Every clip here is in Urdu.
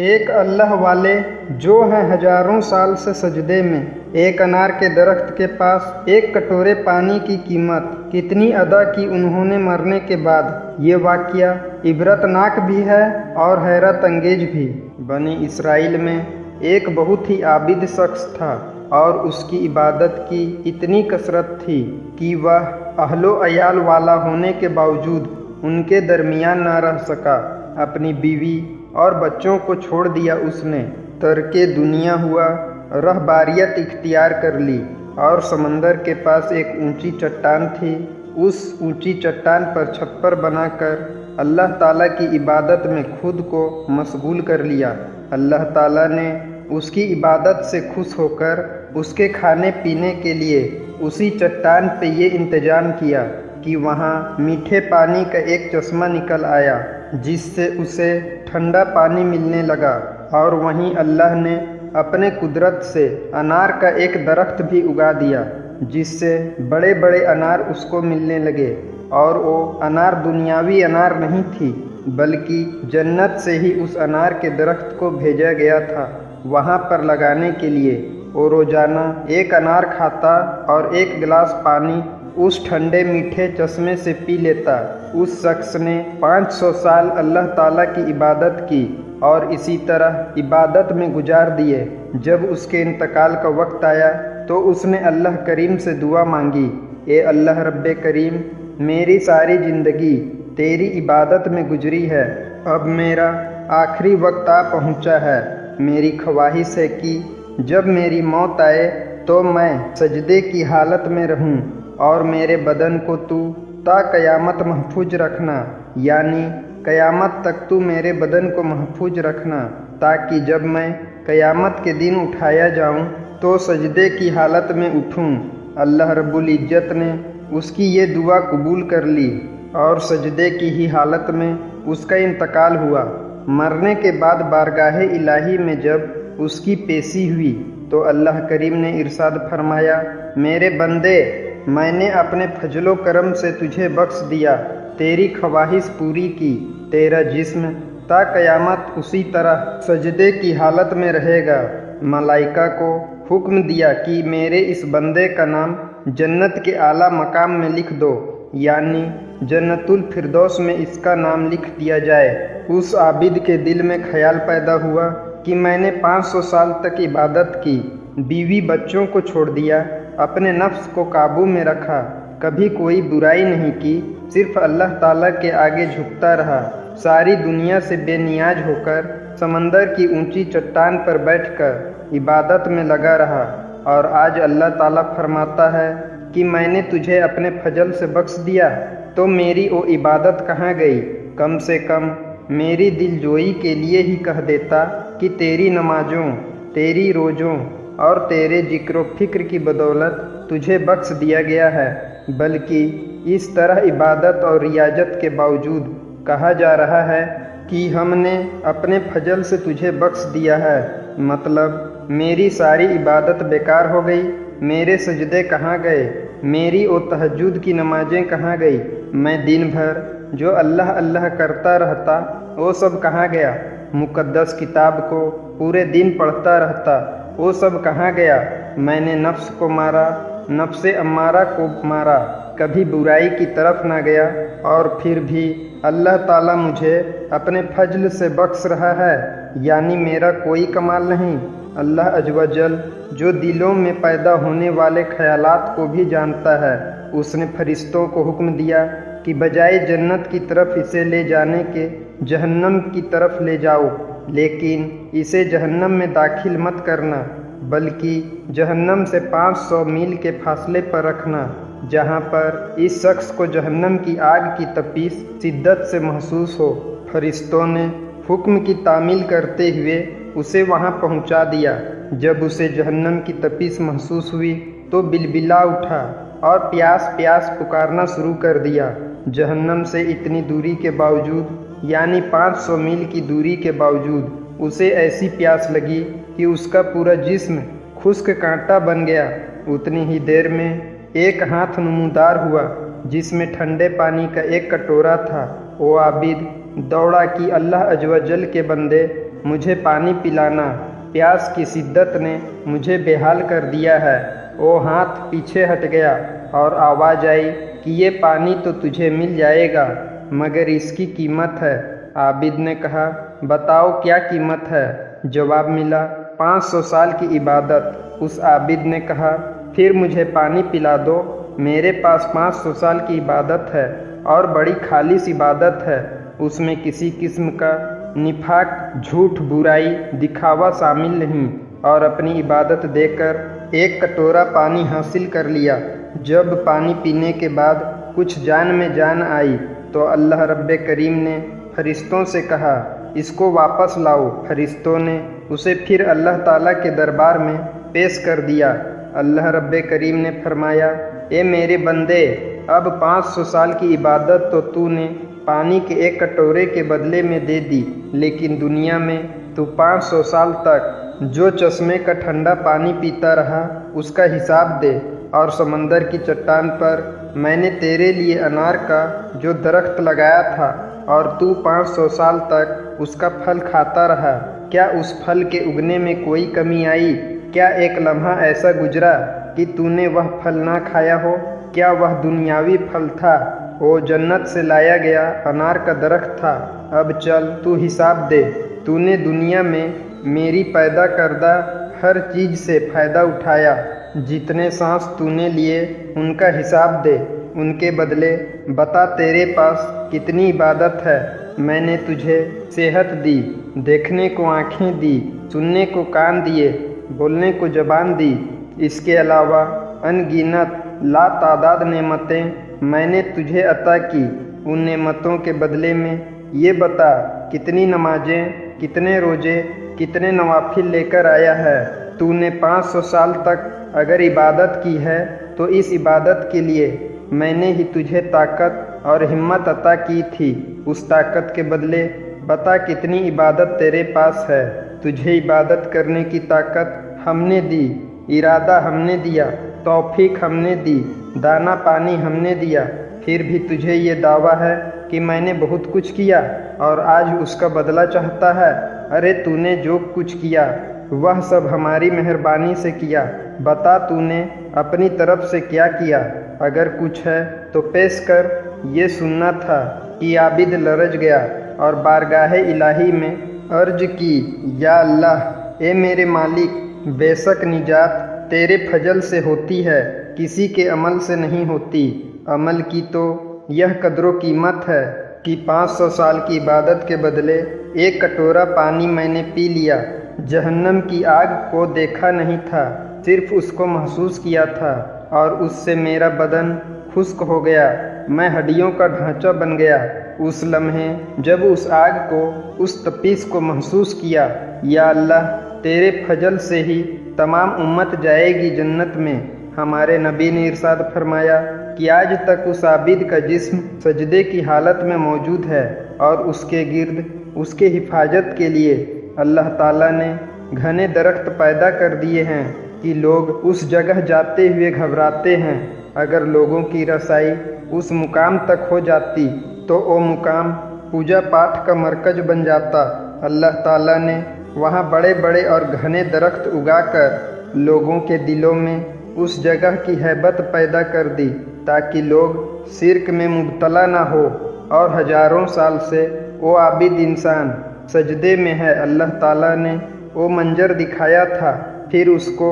ایک اللہ والے جو ہیں ہزاروں سال سے سجدے میں، ایک انار کے درخت کے پاس ایک کٹورے پانی کی قیمت کتنی ادا کی انہوں نے مرنے کے بعد۔ یہ واقعہ عبرتناک بھی ہے اور حیرت انگیز بھی۔ بنی اسرائیل میں ایک بہت ہی عابد شخص تھا اور اس کی عبادت کی اتنی کثرت تھی کہ وہ اہل و عیال والا ہونے کے باوجود ان کے درمیان نہ رہ سکا۔ اپنی بیوی اور بچوں کو چھوڑ دیا اس نے، ترک دنیا ہوا، رہباریت اختیار کر لی اور سمندر کے پاس ایک اونچی چٹان تھی، اس اونچی چٹان پر چھپر بنا کر اللہ تعالیٰ کی عبادت میں خود کو مشغول کر لیا۔ اللہ تعالیٰ نے اس کی عبادت سے خوش ہو کر اس کے کھانے پینے کے لیے اسی چٹان پہ یہ انتظام کیا کہ وہاں میٹھے پانی کا ایک چشمہ نکل آیا جس سے اسے ٹھنڈا پانی ملنے لگا، اور وہیں اللہ نے اپنے قدرت سے انار کا ایک درخت بھی اگا دیا جس سے بڑے بڑے انار اس کو ملنے لگے، اور وہ انار دنیاوی انار نہیں تھی بلکہ جنت سے ہی اس انار کے درخت کو بھیجا گیا تھا وہاں پر لگانے کے لیے۔ وہ روزانہ ایک انار کھاتا اور ایک گلاس پانی اس ٹھنڈے میٹھے چشمے سے پی لیتا۔ اس شخص نے 500 سال اللہ تعالیٰ کی عبادت کی اور اسی طرح عبادت میں گزار دیے۔ جب اس کے انتقال کا وقت آیا تو اس نے اللہ کریم سے دعا مانگی، اے اللہ رب کریم، میری ساری زندگی تیری عبادت میں گزری ہے، اب میرا آخری وقت آ پہنچا ہے۔ میری خواہش ہے کہ جب میری موت آئے تو میں سجدے کی حالت میں رہوں اور میرے بدن کو تو تا قیامت محفوظ رکھنا، یعنی قیامت تک تو میرے بدن کو محفوظ رکھنا، تاکہ جب میں قیامت کے دن اٹھایا جاؤں تو سجدے کی حالت میں اٹھوں۔ اللہ رب العزت نے اس کی یہ دعا قبول کر لی اور سجدے کی ہی حالت میں اس کا انتقال ہوا۔ مرنے کے بعد بارگاہ الہی میں جب اس کی پیشی ہوئی تو اللہ کریم نے ارشاد فرمایا، میرے بندے، میں نے اپنے فضل و کرم سے تجھے بخش دیا، تیری خواہش پوری کی، تیرا جسم تا قیامت اسی طرح سجدے کی حالت میں رہے گا۔ ملائکہ کو حکم دیا کہ میرے اس بندے کا نام جنت کے اعلیٰ مقام میں لکھ دو، یعنی جنت الفردوس میں اس کا نام لکھ دیا جائے۔ اس عابد کے دل میں خیال پیدا ہوا کہ میں نے 500 سال تک عبادت کی، بیوی بچوں کو چھوڑ دیا، اپنے نفس کو قابو میں رکھا، کبھی کوئی برائی نہیں کی، صرف اللہ تعالیٰ کے آگے جھکتا رہا، ساری دنیا سے بے نیاز ہو کر سمندر کی اونچی چٹان پر بیٹھ کر عبادت میں لگا رہا، اور آج اللہ تعالیٰ فرماتا ہے کہ میں نے تجھے اپنے فضل سے بخش دیا، تو میری وہ عبادت کہاں گئی؟ کم سے کم میری دل جوئی کے لیے ہی کہہ دیتا کہ تیری نمازوں، تیری روزوں اور تیرے ذکر و فکر کی بدولت تجھے بخش دیا گیا ہے، بلکہ اس طرح عبادت اور ریاضت کے باوجود کہا جا رہا ہے کہ ہم نے اپنے فضل سے تجھے بخش دیا ہے، مطلب میری ساری عبادت بیکار ہو گئی، میرے سجدے کہاں گئے، میری وہ تہجد کی نمازیں کہاں گئی، میں دن بھر جو اللہ اللہ کرتا رہتا وہ سب کہاں گیا، مقدس کتاب کو پورے دن پڑھتا رہتا وہ سب کہاں گیا، میں نے نفس کو مارا، نفس امارہ کو مارا، کبھی برائی کی طرف نہ گیا، اور پھر بھی اللہ تعالیٰ مجھے اپنے فضل سے بخش رہا ہے، یعنی میرا کوئی کمال نہیں۔ اللہ عز و جل جو دلوں میں پیدا ہونے والے خیالات کو بھی جانتا ہے، اس نے فرشتوں کو حکم دیا کہ بجائے جنت کی طرف اسے لے جانے کے جہنم کی طرف لے جاؤ، لیکن اسے جہنم میں داخل مت کرنا، بلکہ جہنم سے 500 میل کے فاصلے پر رکھنا، جہاں پر اس شخص کو جہنم کی آگ کی تپش شدت سے محسوس ہو۔ فرشتوں نے حکم کی تعمیل کرتے ہوئے اسے وہاں پہنچا دیا۔ جب اسے جہنم کی تپش محسوس ہوئی تو بلبلا اٹھا اور پیاس پیاس پکارنا شروع کر دیا۔ جہنم سے اتنی دوری کے باوجود، یعنی 500 میل کی دوری کے باوجود، اسے ایسی پیاس لگی کہ اس کا پورا جسم خشک کانٹا بن گیا۔ اتنی ہی دیر میں ایک ہاتھ نمودار ہوا جس میں ٹھنڈے پانی کا ایک کٹورا تھا۔ وہ عابد دوڑا کہ اللہ عز و جل کے بندے، مجھے پانی پلانا، پیاس کی شدت نے مجھے بے حال کر دیا ہے۔ وہ ہاتھ پیچھے ہٹ گیا اور آواز آئی کہ یہ پانی تو تجھے مل جائے گا، مگر اس کی قیمت ہے۔ عابد نے کہا، بتاؤ کیا قیمت ہے؟ جواب ملا، 500 سال کی عبادت۔ اس عابد نے کہا، پھر مجھے پانی پلا دو، میرے پاس 500 سال کی عبادت ہے اور بڑی خالص عبادت ہے، اس میں کسی قسم کا نفاق، جھوٹ، برائی، دکھاوا شامل نہیں، اور اپنی عبادت دے کر ایک کٹورا پانی حاصل کر لیا۔ جب پانی پینے کے بعد کچھ جان میں جان آئی تو اللہ رب کریم نے فرشتوں سے کہا، اس کو واپس لاؤ۔ فرشتوں نے اسے پھر اللہ تعالیٰ کے دربار میں پیش کر دیا۔ اللہ رب کریم نے فرمایا، اے میرے بندے، اب 500 سال کی عبادت تو نے پانی کے ایک کٹورے کے بدلے میں دے دی، لیکن دنیا میں تو 500 سال تک جو چشمے کا ٹھنڈا پانی پیتا رہا اس کا حساب دے، اور سمندر کی چٹان پر میں نے تیرے لیے انار کا جو درخت لگایا تھا اور تو 500 سال تک اس کا پھل کھاتا رہا، کیا اس پھل کے اگنے میں کوئی کمی آئی؟ کیا ایک لمحہ ایسا گزرا کہ تو نے وہ پھل نہ کھایا ہو؟ کیا وہ دنیاوی پھل تھا؟ وہ جنت سے لایا گیا انار کا درخت تھا۔ اب چل تو حساب دے، تو نے دنیا میں میری پیدا کردہ ہر چیز سے فائدہ اٹھایا، جتنے سانس تو نے لیے ان کا حساب دے، ان کے بدلے بتا تیرے پاس کتنی عبادت ہے۔ میں نے تجھے صحت دی، دیکھنے کو آنکھیں دی، سننے کو کان دیے، بولنے کو زبان دی، اس کے علاوہ ان گنت لا تعداد نعمتیں میں نے تجھے عطا کی۔ ان نعمتوں کے بدلے میں یہ بتا کتنی نمازیں، کتنے روزے، کتنے نوافل لے کر آیا ہے۔ تو نے 500 سال تک اگر عبادت کی ہے تو اس عبادت کے لیے میں نے ہی تجھے طاقت اور ہمت عطا کی تھی، اس طاقت کے بدلے بتا کتنی عبادت تیرے پاس ہے۔ تجھے عبادت کرنے کی طاقت ہم نے دی، ارادہ ہم نے دیا، توفیق ہم نے دی، دانا پانی ہم نے دیا، پھر بھی تجھے یہ دعویٰ ہے کہ میں نے بہت کچھ کیا اور آج اس کا بدلہ چاہتا ہے۔ ارے تو نے جو کچھ کیا وہ سب ہماری مہربانی سے کیا، بتا تو نے اپنی طرف سے کیا کیا؟ اگر کچھ ہے تو پیش کر، یہ سننا تھا۔ کہ عابد لرج گیا اور بارگاہ الہی میں عرض کی، یا اللہ، اے میرے مالک، بے شک نجات تیرے فضل سے ہوتی ہے، کسی کے عمل سے نہیں ہوتی۔ عمل کی تو یہ قدر و قیمت ہے کہ 500 سال کی عبادت کے بدلے ایک کٹورا پانی میں نے پی لیا۔ جہنم کی آگ کو دیکھا نہیں تھا، صرف اس کو محسوس کیا تھا، اور اس سے میرا بدن خشک ہو گیا، میں ہڈیوں کا ڈھانچہ بن گیا اس لمحے جب اس آگ کو، اس تپش کو محسوس کیا۔ یا اللہ، تیرے فضل سے ہی تمام امت جائے گی جنت میں۔ ہمارے نبی نے ارشاد فرمایا کہ آج تک اس عابد کا جسم سجدے کی حالت میں موجود ہے، اور اس کے گرد اس کے حفاظت کے لیے اللہ تعالیٰ نے گھنے درخت پیدا کر دیے ہیں کہ لوگ اس جگہ جاتے ہوئے گھبراتے ہیں۔ اگر لوگوں کی رسائی اس مقام تک ہو جاتی تو وہ مقام پوجا پاٹھ کا مرکز بن جاتا۔ اللہ تعالیٰ نے وہاں بڑے بڑے اور گھنے درخت اگا کر لوگوں کے دلوں میں اس جگہ کی ہیبت پیدا کر دی، تاکہ لوگ شرک میں مبتلا نہ ہو، اور ہزاروں سال سے وہ عابد انسان سجدے میں ہے۔ اللہ تعالیٰ نے وہ منظر دکھایا تھا، پھر اس کو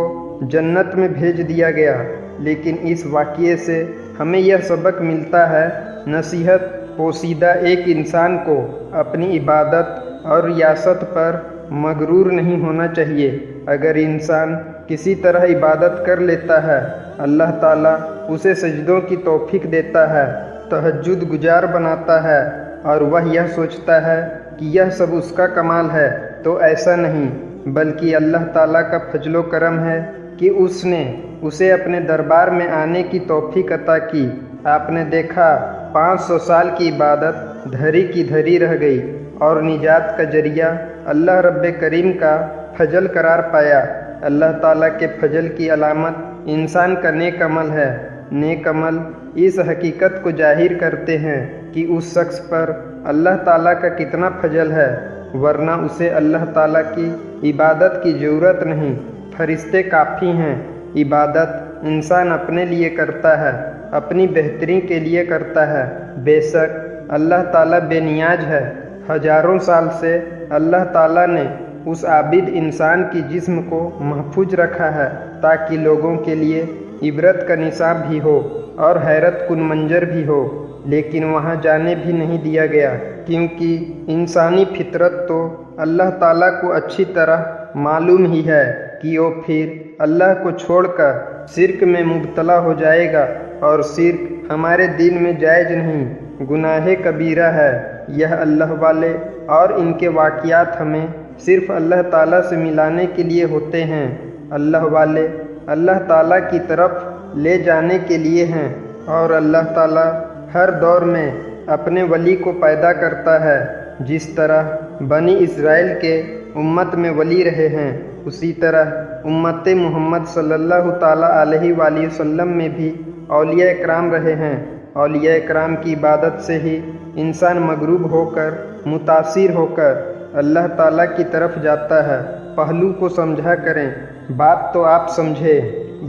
جنت میں بھیج دیا گیا۔ لیکن اس واقعے سے ہمیں یہ سبق ملتا ہے، نصیحت پوشیدہ ایک انسان کو اپنی عبادت اور ریاست پر مغرور نہیں ہونا چاہیے۔ اگر انسان کسی طرح عبادت کر لیتا ہے، اللہ تعالیٰ اسے سجدوں کی توفیق دیتا ہے، تہجد گزار بناتا ہے، اور وہ یہ سوچتا ہے کہ یہ سب اس کا کمال ہے، تو ایسا نہیں، بلکہ اللہ تعالیٰ کا فضل و کرم ہے کہ اس نے اسے اپنے دربار میں آنے کی توفیق عطا کی۔ آپ نے دیکھا 500 سال کی عبادت دھری کی دھری رہ گئی، اور نجات کا ذریعہ اللہ رب کریم کا فضل قرار پایا۔ اللہ تعالیٰ کے فضل کی علامت انسان کا نیک عمل ہے۔ نیک عمل اس حقیقت کو ظاہر کرتے ہیں کہ اس شخص پر اللہ تعالیٰ کا کتنا فضل ہے۔ ورنہ اسے اللہ تعالیٰ کی عبادت کی ضرورت نہیں۔ فرشتے کافی ہیں۔ عبادت انسان اپنے لیے کرتا ہے، اپنی بہتری کے لیے کرتا ہے۔ بے شک اللہ تعالیٰ بے نیاز ہے۔ ہزاروں سال سے اللہ تعالیٰ نے اس عابد انسان کی جسم کو محفوظ رکھا ہے تاکہ لوگوں کے لیے عبرت کا نصاب بھی ہو اور حیرت کن منظر بھی ہو، لیکن وہاں جانے بھی نہیں دیا گیا، کیونکہ انسانی فطرت تو اللہ تعالیٰ کو اچھی طرح معلوم ہی ہے کہ وہ پھر اللہ کو چھوڑ کر شرک میں مبتلا ہو جائے گا، اور شرک ہمارے دین میں جائز نہیں، گناہ کبیرہ ہے۔ یہ اللہ والے اور ان کے واقعات ہمیں صرف اللہ تعالیٰ سے ملانے کے لیے ہوتے ہیں۔ اللہ والے اللہ تعالیٰ کی طرف لے جانے کے لیے ہیں، اور اللہ تعالیٰ ہر دور میں اپنے ولی کو پیدا کرتا ہے۔ جس طرح بنی اسرائیل کے امت میں ولی رہے ہیں، اسی طرح امت محمد صلی اللہ تعالیٰ علیہ وآلہ وسلم میں بھی اولیاء اکرام رہے ہیں۔ اولیاء اکرام کی عبادت سے ہی انسان مغروب ہو کر، متاثر ہو کر اللہ تعالیٰ کی طرف جاتا ہے۔ پہلو کو سمجھا کریں، بات تو آپ سمجھے۔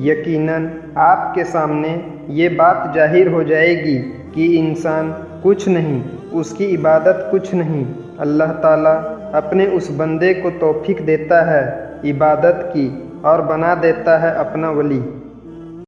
یقیناً آپ کے سامنے یہ بات ظاہر ہو جائے گی کہ انسان کچھ نہیں، اس کی عبادت کچھ نہیں۔ اللہ تعالیٰ اپنے اس بندے کو توفیق دیتا ہے عبادت کی اور بنا دیتا ہے اپنا ولی۔